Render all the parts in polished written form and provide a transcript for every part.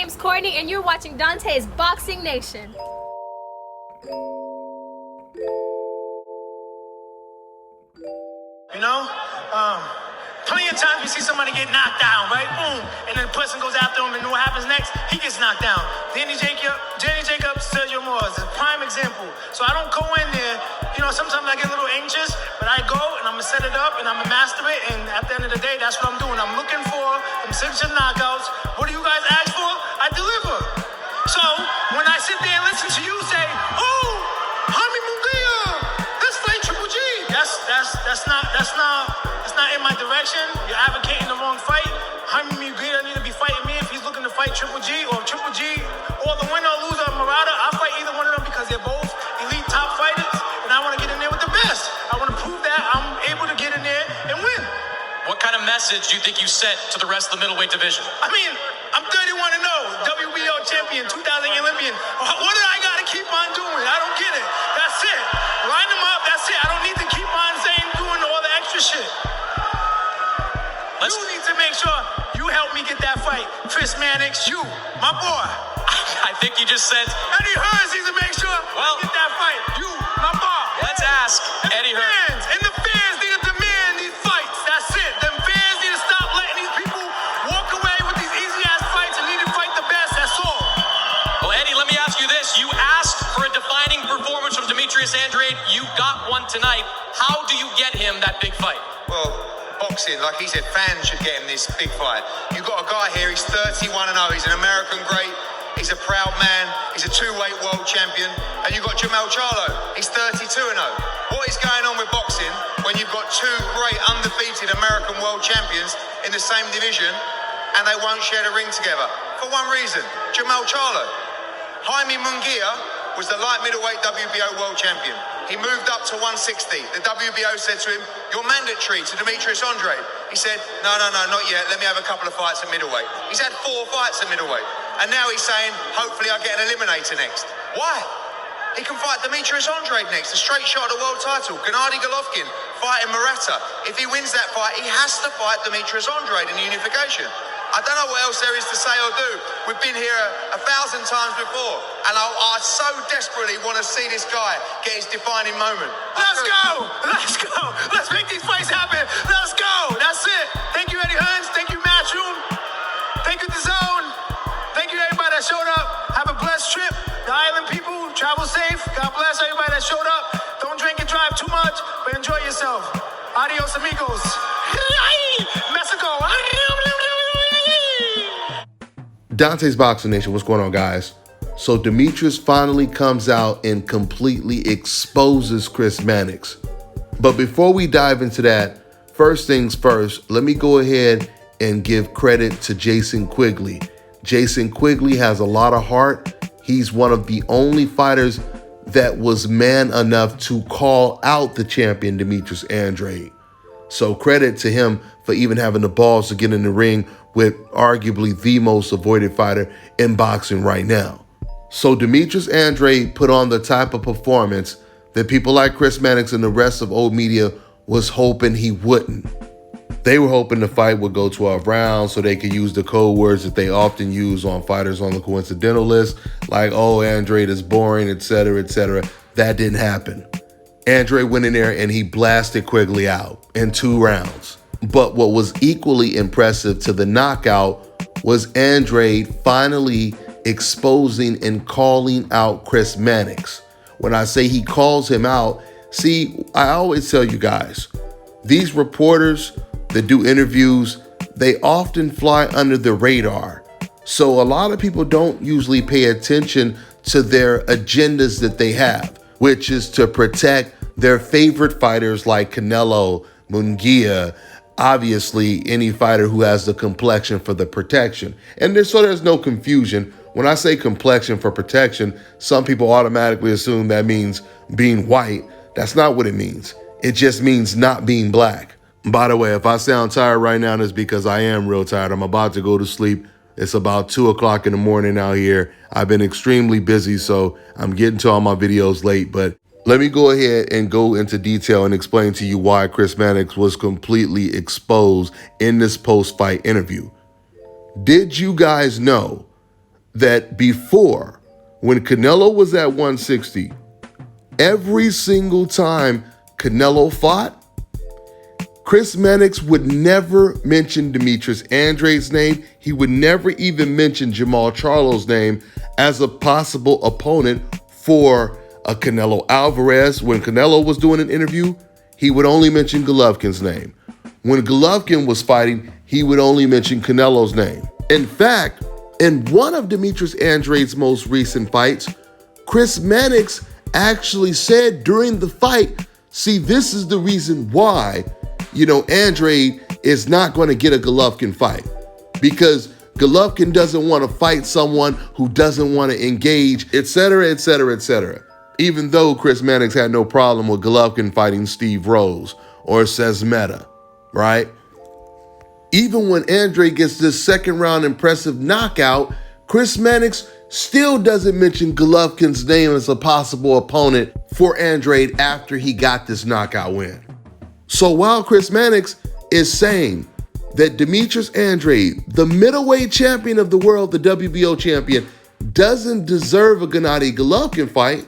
name's Courtney, and you're watching Dontaesboxingnation. You know, plenty of times we see somebody get knocked down, right? Boom, and then the person goes after him, and what happens next? He gets knocked down. Danny Jacobs, Sergio Moores is a prime example. So I don't go in there, you know, sometimes I get a little anxious, but I go and I'm gonna set it up and I'm gonna master it, and at the end of the day, that's what I'm doing. I'm looking for some signature knockouts. What do you guys ask for? I deliver. So when I sit there and listen to you say, oh, Jaime Munguia, let's fight Triple G. That's not in my direction. You're advocating the wrong fight. Jaime Munguia need to be fighting me if he's looking to fight Triple G, or Triple G, or the winner or loser of Murata. I'll fight either one of them because they're both elite top fighters, and I want to get in there with the best. I want to prove that I'm able to get in there and win. What kind of message do you think you sent to the rest of the middleweight division? I mean, I'm 31-0, WBO champion, 2000 Olympian. What do I got to keep on doing? I don't get it. That's it. Line them up. That's it. I don't need to keep on saying doing all the extra shit. You need to make sure you help me get that fight. Chris Mannix, you, my boy. I think you just said... Eddie Hearns needs to make sure I get that fight. You, my boy. Let's ask Eddie Hearns. And the fans need to demand these fights. That's it. Them fans need to stop letting these people walk away with these easy-ass fights and need to fight the best. That's all. Well, Eddie, let me ask you this. You asked for a defining performance from Demetrius Andrade. You got one tonight. How do you get him that big fight? Well, boxing, like he said, fans should get him this big fight. You've got a guy here, he's 31-0, he's an American great, he's a proud man, he's a two-weight world champion, and you've got Jermell Charlo, he's 32-0. What is going on with boxing when you've got two great undefeated American world champions in the same division and they won't share the ring together? For one reason, Jermell Charlo. Jaime Munguia was the light middleweight WBO world champion. He moved up to 160. The WBO said to him, you're mandatory to Demetrius Andrade. He said, no, not yet. Let me have a couple of fights at middleweight. He's had 4 fights at middleweight. And now he's saying, hopefully I'll get an eliminator next. Why? He can fight Demetrius Andrade next, a straight shot at the world title. Gennady Golovkin fighting Murata. If he wins that fight, he has to fight Demetrius Andrade in the unification. I don't know what else there is to say or do. We've been here 1,000 times before, and I so desperately want to see this guy get his defining moment. Let's go! Let's go! Let's make these fights happen! Let's go! That's it! Thank you, Eddie Hearns. Thank you, Matchroom. Thank you, DAZN. Thank you, everybody that showed up. Have a blessed trip. The island people, travel safe. God bless everybody that showed up. Don't drink and drive too much, but enjoy yourself. Adios, amigos. Mexico. Dontaesboxingnation, what's going on, guys? So Demetrius finally comes out and completely exposes Chris Mannix. But before we dive into that, first things first, let me go ahead and give credit to Jason Quigley. Jason Quigley has a lot of heart. He's one of the only fighters that was man enough to call out the champion Demetrius Andrade. So credit to him for even having the balls to get in the ring with arguably the most avoided fighter in boxing right now. So Demetrius Andrade put on the type of performance that people like Chris Mannix and the rest of old media was hoping he wouldn't. They were hoping the fight would go 12 rounds so they could use the code words that they often use on fighters on the coincidental list, like, oh, Andrade is boring, etc., etc. That didn't happen. Andrade went in there and he blasted Quigley out in 2 rounds. But what was equally impressive to the knockout was Andrade finally exposing and calling out Chris Mannix. When I say he calls him out, see, I always tell you guys, these reporters that do interviews, they often fly under the radar. So a lot of people don't usually pay attention to their agendas that they have, which is to protect their favorite fighters like Canelo, Munguia, obviously any fighter who has the complexion for the protection. And so there's no confusion. When I say complexion for protection, some people automatically assume that means being white. That's not what it means. It just means not being black. By the way, if I sound tired right now, it's because I am real tired. I'm about to go to sleep. It's about 2 o'clock in the morning out here. I've been extremely busy, so I'm getting to all my videos late, but let me go ahead and go into detail and explain to you why Chris Mannix was completely exposed in this post-fight interview. Did you guys know that before, when Canelo was at 160, every single time Canelo fought, Chris Mannix would never mention Demetrius Andrade's name. He would never even mention Jermall Charlo's name as a possible opponent for a Canelo Alvarez. When Canelo was doing an interview, he would only mention Golovkin's name. When Golovkin was fighting, he would only mention Canelo's name. In fact, in one of Demetrius Andrade's most recent fights, Chris Mannix actually said during the fight, see, this is the reason why, Andrade is not going to get a Golovkin fight, because Golovkin doesn't want to fight someone who doesn't want to engage, etc., etc., etc. Even though Chris Mannix had no problem with Golovkin fighting Steve Rose or Sesmeta, right? Even when Andrade gets this second round impressive knockout, Chris Mannix still doesn't mention Golovkin's name as a possible opponent for Andrade after he got this knockout win. So while Chris Mannix is saying that Demetrius Andrade, the middleweight champion of the world, the WBO champion, doesn't deserve a Gennady Golovkin fight,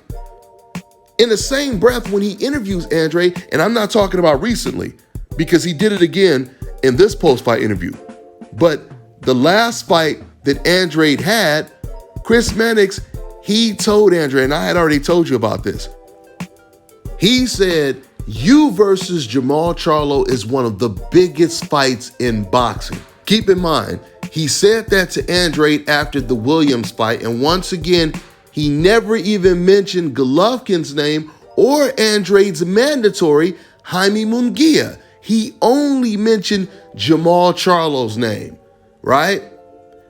in the same breath when he interviews Andrade, and I'm not talking about recently, because he did it again in this post-fight interview, but the last fight that Andrade had, Chris Mannix, he told Andrade, and I had already told you about this, he said, you versus Jermall Charlo is one of the biggest fights in boxing. Keep in mind, he said that to Andrade after the Williams fight, and once again, he never even mentioned Golovkin's name or Andrade's mandatory Jaime Munguia. He only mentioned Jermall Charlo's name, right?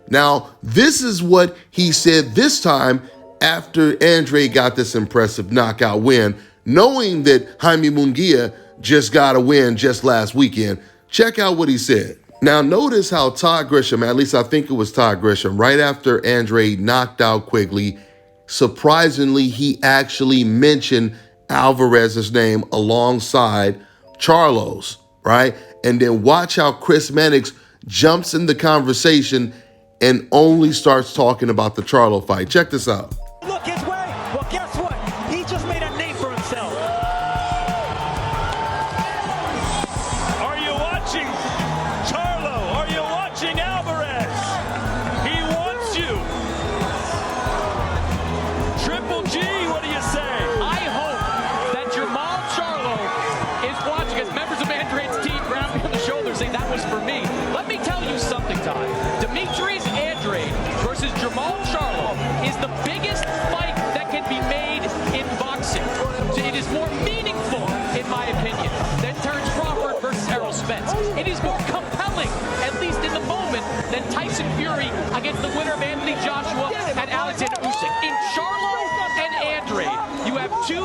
Now, this is what he said this time after Andrade got this impressive knockout win, knowing that Jaime Munguia just got a win just last weekend. Check out what he said. Now, notice how Todd Grisham, at least I think it was Todd Grisham, right after Andrade knocked out Quigley, surprisingly, he actually mentioned Alvarez's name alongside Charlo's, right? And then watch how Chris Mannix jumps in the conversation and only starts talking about the Charlo fight. Check this out. Look his way. Well, guess what? He just made a name for himself. Are you watching Charlo? Are you watching Alvarez? He wants you. Triple G, what do you say? I hope that Jermall Charlo is watching as members of Andrade's team grab me on the shoulder saying that was for me. Let me tell you something, Todd. Demetrius Andrade versus Jermall Charlo is the biggest fight that can be made in boxing. It is more meaningful, in my opinion, than Terrence Crawford versus Errol Spence. It is more compelling, at least in the moment, than Tyson Fury against the winner of Anthony Joshua and Alexander Usyk. In Charlo and Andrade, you have two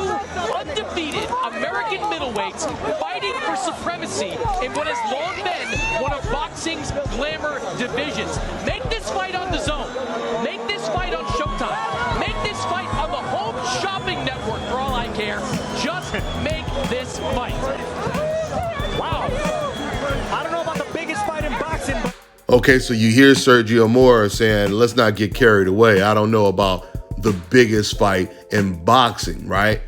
undefeated American middleweights fighting for supremacy in what has long been one of boxing's glamour divisions. Make this fight on DAZN. Make this fight on Showtime. Make this fight on the Home Shopping Network, for all I care. Just make this fight. Wow. I don't know about the biggest fight in boxing, but Okay, so you hear Sergio Mora saying, let's not get carried away. I don't know about the biggest fight in boxing, right?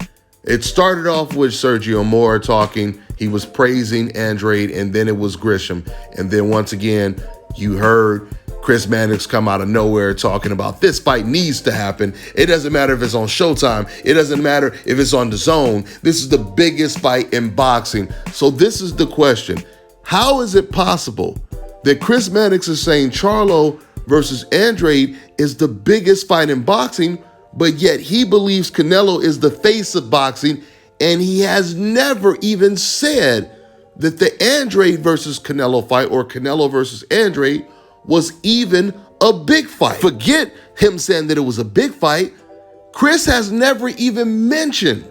It started off with Sergio Mora talking. He was praising Andrade, and then it was Grisham. And then once again, you heard Chris Mannix come out of nowhere talking about this fight needs to happen. It doesn't matter if it's on Showtime. It doesn't matter if it's on DAZN. This is the biggest fight in boxing. So this is the question. How is it possible that Chris Mannix is saying Charlo versus Andrade is the biggest fight in boxing, but yet he believes Canelo is the face of boxing, and he has never even said that the Andrade versus Canelo fight or Canelo versus Andrade was even a big fight? Forget him saying that it was a big fight. Chris has never even mentioned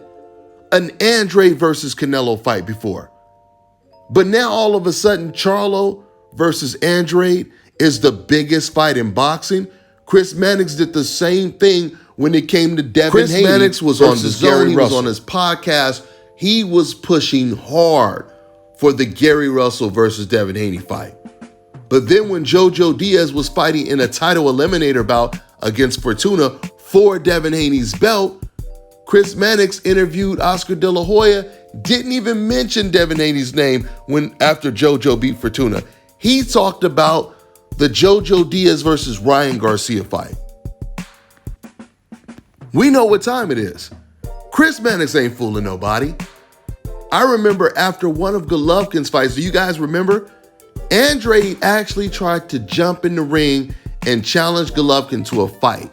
an Andrade versus Canelo fight before. But now all of a sudden, Charlo versus Andrade is the biggest fight in boxing. Chris Mannix did the same thing when it came to Devin Haney. Chris Mannix was on DAZN. He was on his podcast. He was pushing hard for the Gary Russell versus Devin Haney fight. But then when Jojo Diaz was fighting in a title eliminator bout against Fortuna for Devin Haney's belt, Chris Mannix interviewed Oscar De La Hoya, didn't even mention Devin Haney's name after JoJo beat Fortuna. He talked about the JoJo Diaz versus Ryan Garcia fight. We know what time it is. Chris Mannix ain't fooling nobody. I remember after one of Golovkin's fights, do you guys remember? Andrade actually tried to jump in the ring and challenge Golovkin to a fight.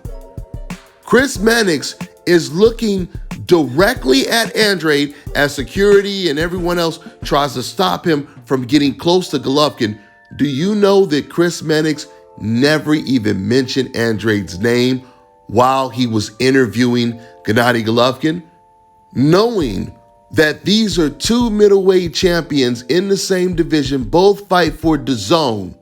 Chris Mannix is looking directly at Andrade as security and everyone else tries to stop him from getting close to Golovkin. Do you know that Chris Mannix never even mentioned Andrade's name while he was interviewing Gennady Golovkin? Knowing that these are two middleweight champions in the same division, both fight for DAZN,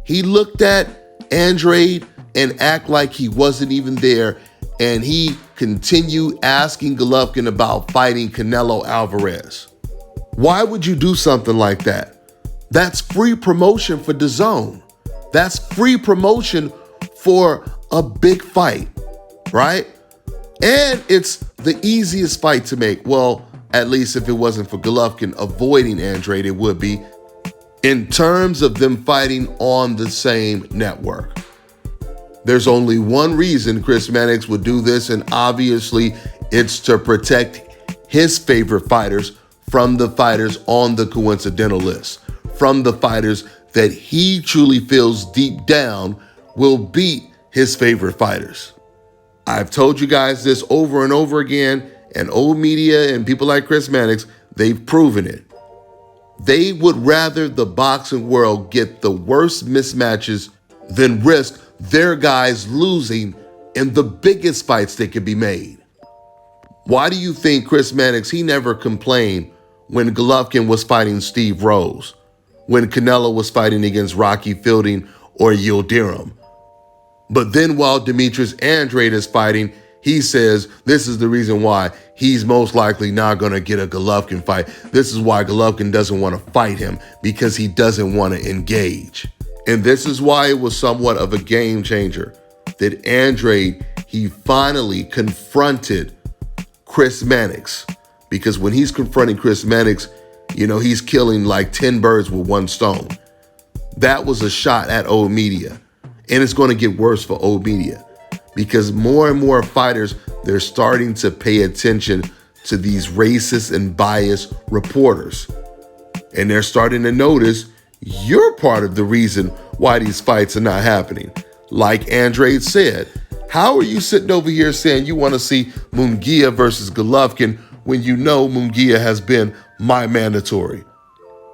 he looked at Andrade and act like he wasn't even there, and he continued asking Golovkin about fighting Canelo Alvarez. Why would you do something like that? That's free promotion for DAZN. That's free promotion for a big fight, right? And it's the easiest fight to make. Well, at least if it wasn't for Golovkin avoiding Andrade, it would be, in terms of them fighting on the same network. There's only one reason Chris Mannix would do this, and obviously it's to protect his favorite fighters from the fighters on the coincidental list, from the fighters that he truly feels deep down will beat his favorite fighters. I've told you guys this over and over again, and old media and people like Chris Mannix, they've proven it. They would rather the boxing world get the worst mismatches than risk their guys losing in the biggest fights that could be made. Why do you think Chris Mannix, he never complained when Golovkin was fighting Steve Rose, when Canelo was fighting against Rocky Fielding or Yildirim? But then while Demetrius Andrade is fighting, he says this is the reason why he's most likely not going to get a Golovkin fight. This is why Golovkin doesn't want to fight him, because he doesn't want to engage. And this is why it was somewhat of a game changer that Andrade, he finally confronted Chris Mannix. Because when he's confronting Chris Mannix, you know, he's killing like 10 birds with one stone. That was a shot at old media. And it's going to get worse for old media, because more and more fighters, they're starting to pay attention to these racist and biased reporters. And they're starting to notice you're part of the reason why these fights are not happening. Like Andrade said, how are you sitting over here saying you want to see Munguia versus Golovkin when you know Munguia has been my mandatory?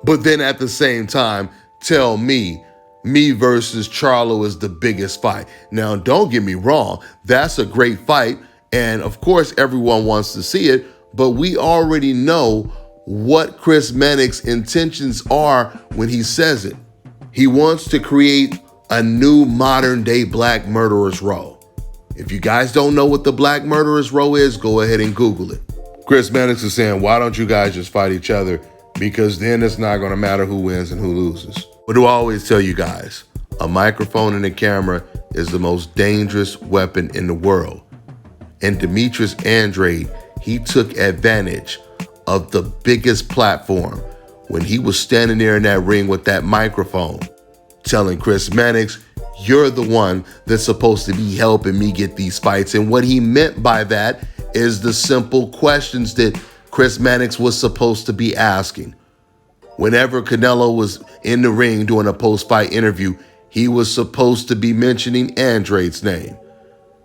But then at the same time, tell me versus Charlo is the biggest fight. Now, don't get me wrong, that's a great fight, and of course everyone wants to see it, but we already know what Chris Mannix's intentions are when he says it. He wants to create a new modern-day Black Murderers Row. If you guys don't know what the Black Murderers Row is, go ahead and Google it. Chris Mannix is saying, why don't you guys just fight each other? Because then it's not going to matter who wins and who loses. What do I always tell you guys? A microphone and a camera is the most dangerous weapon in the world. And Demetrius Andrade, he took advantage of the biggest platform when he was standing there in that ring with that microphone, telling Chris Mannix, you're the one that's supposed to be helping me get these fights. And what he meant by that is the simple questions that Chris Mannix was supposed to be asking. Whenever Canelo was in the ring doing a post-fight interview, he was supposed to be mentioning Andrade's name.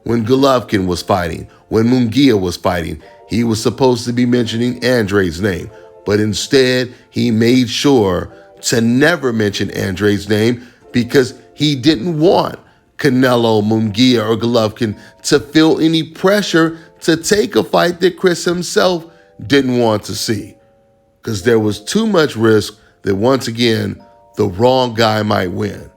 When Golovkin was fighting, when Munguia was fighting, he was supposed to be mentioning Andrade's name. But instead, he made sure to never mention Andrade's name because he didn't want Canelo, Munguia, or Golovkin to feel any pressure to take a fight that Chris himself didn't want to see. Because there was too much risk that, once again, the wrong guy might win.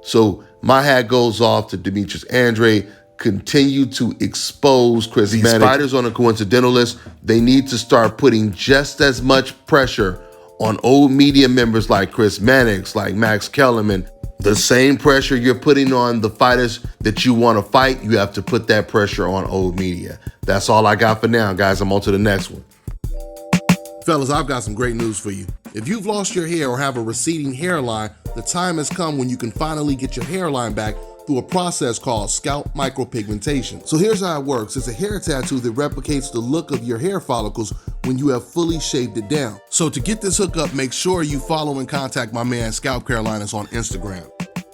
So my hat goes off to Demetrius Andrade. Continue to expose Chris Mannix. These fighters on a coincidental list, they need to start putting just as much pressure on old media members like Chris Mannix, like Max Kellerman, The same pressure you're putting on the fighters that you want to fight, you have to put that pressure on old media. That's all I got for now, guys. I'm on to the next one. Fellas, I've got some great news for you. If you've lost your hair or have a receding hairline, the time has come when you can finally get your hairline back through a process called scalp micropigmentation. So here's how it works. It's a hair tattoo that replicates the look of your hair follicles when you have fully shaved it down. So to get this hookup, make sure you follow and contact my man ScalpCarolinas on Instagram.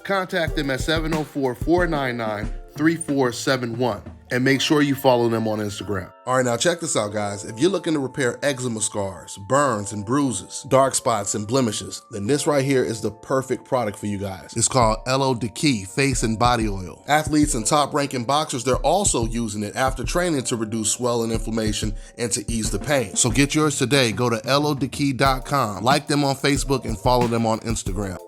Contact them at 704-499-3471 and make sure you follow them on Instagram. All right, now check this out, guys. If you're looking to repair eczema scars, burns and bruises, dark spots and blemishes, then this right here is the perfect product for you guys. It's called Elo Deki Face and Body Oil. Athletes and top-ranking boxers, they're also using it after training to reduce swelling, inflammation, and to ease the pain. So get yours today. Go to elodeki.com, like them on Facebook, and follow them on Instagram.